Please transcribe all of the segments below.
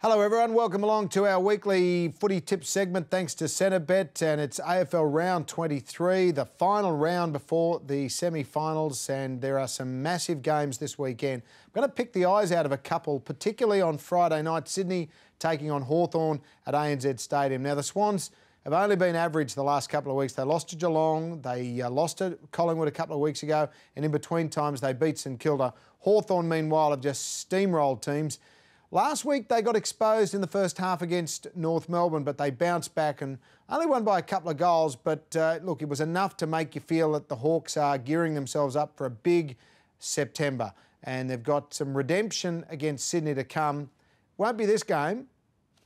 Hello everyone, welcome along to our weekly footy tip segment thanks to Centrebet, and it's AFL Round 23, the final round before the semi-finals, and there are some massive games this weekend. I'm going to pick the eyes out of a couple, particularly on Friday night, Sydney taking on Hawthorn at ANZ Stadium. Now the Swans have only been average the last couple of weeks. They lost to Geelong, they lost to Collingwood a couple of weeks ago, and in between times they beat St Kilda. Hawthorn, meanwhile, have just steamrolled teams. Last week they got exposed in the first half against North Melbourne, but they bounced back and only won by a couple of goals. But look, it was enough to make you feel that the Hawks are gearing themselves up for a big September. And they've got some redemption against Sydney to come. Won't be this game,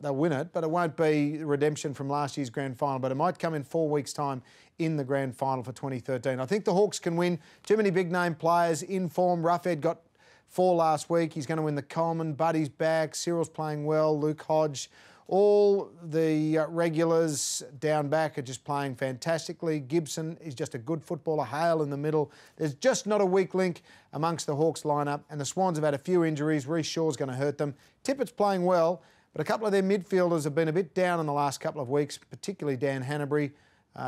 they'll win it, but it won't be redemption from last year's grand final. But it might come in 4 weeks' time in the grand final for 2013. I think the Hawks can win. Too many big name players in form. Roughhead got 4 last week. He's going to win the Coleman. Buddy's back. Cyril's playing well. Luke Hodge. All the regulars down back are just playing fantastically. Gibson is just a good footballer. Hale in the middle. There's just not a weak link amongst the Hawks lineup. And the Swans have had a few injuries. Reece Shaw's going to hurt them. Tippett's playing well, but a couple of their midfielders have been a bit down in the last couple of weeks, particularly Dan Hannebery.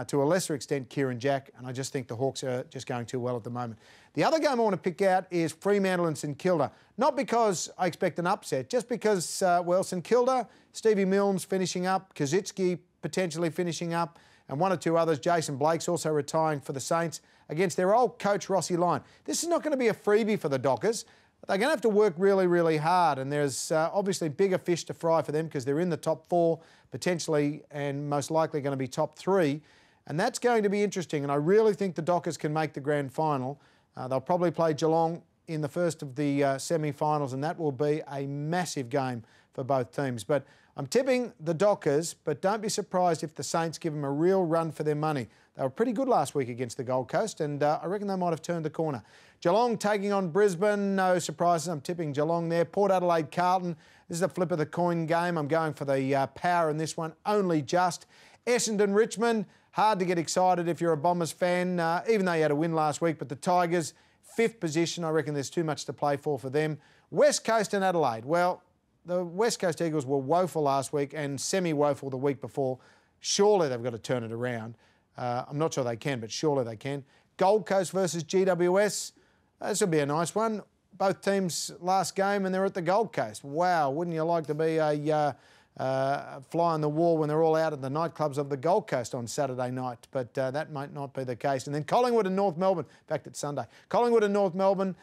To a lesser extent, Kieran Jack, and I just think the Hawks are just going too well at the moment. The other game I want to pick out is Fremantle and St Kilda. Not because I expect an upset, just because, well, St Kilda, Stevie Milnes finishing up, Kazitsky potentially finishing up, and one or two others. Jason Blake's also retiring for the Saints against their old coach, Rossi Lyon. This is not going to be a freebie for the Dockers. They're going to have to work really, really hard, and there's obviously bigger fish to fry for them because they're in the top 4, potentially, and most likely going to be top 3. And that's going to be interesting, and I really think the Dockers can make the grand final. They'll probably play Geelong in the first of the semi-finals, and that will be a massive game for both teams. But I'm tipping the Dockers, but don't be surprised if the Saints give them a real run for their money. They were pretty good last week against the Gold Coast, and I reckon they might have turned the corner. Geelong taking on Brisbane, no surprises. I'm tipping Geelong there. Port Adelaide, Carlton. This is a flip of the coin game. I'm going for the power in this one, only just. Essendon, Richmond. Hard to get excited if you're a Bombers fan, even though you had a win last week. But the Tigers, 5th position, I reckon there's too much to play for them. West Coast and Adelaide. Well, the West Coast Eagles were woeful last week and semi-woeful the week before. Surely they've got to turn it around. I'm not sure they can, but surely they can. Gold Coast versus GWS. This will be a nice one. Both teams last game and they're at the Gold Coast. Wow, wouldn't you like to be a fly on the wall when they're all out at the nightclubs of the Gold Coast on Saturday night? But that might not be the case. And then Collingwood and North Melbourne, in fact, it's Sunday. Collingwood and North Melbourne,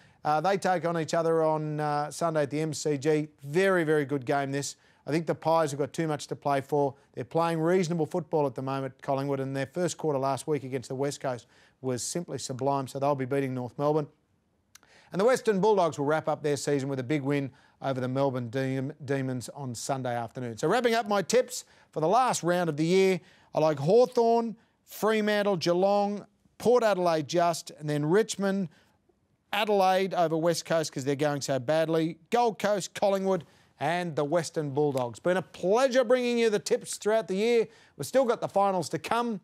they take on each other on Sunday at the MCG. Very, very good game this. I think the Pies have got too much to play for. They're playing reasonable football at the moment, Collingwood, and their first quarter last week against the West Coast was simply sublime, so they'll be beating North Melbourne. And the Western Bulldogs will wrap up their season with a big win over the Melbourne Demons on Sunday afternoon. So wrapping up my tips for the last round of the year, I like Hawthorn, Fremantle, Geelong, Port Adelaide just, and then Richmond, Adelaide over West Coast because they're going so badly, Gold Coast, Collingwood, and the Western Bulldogs. Been a pleasure bringing you the tips throughout the year. We've still got the finals to come.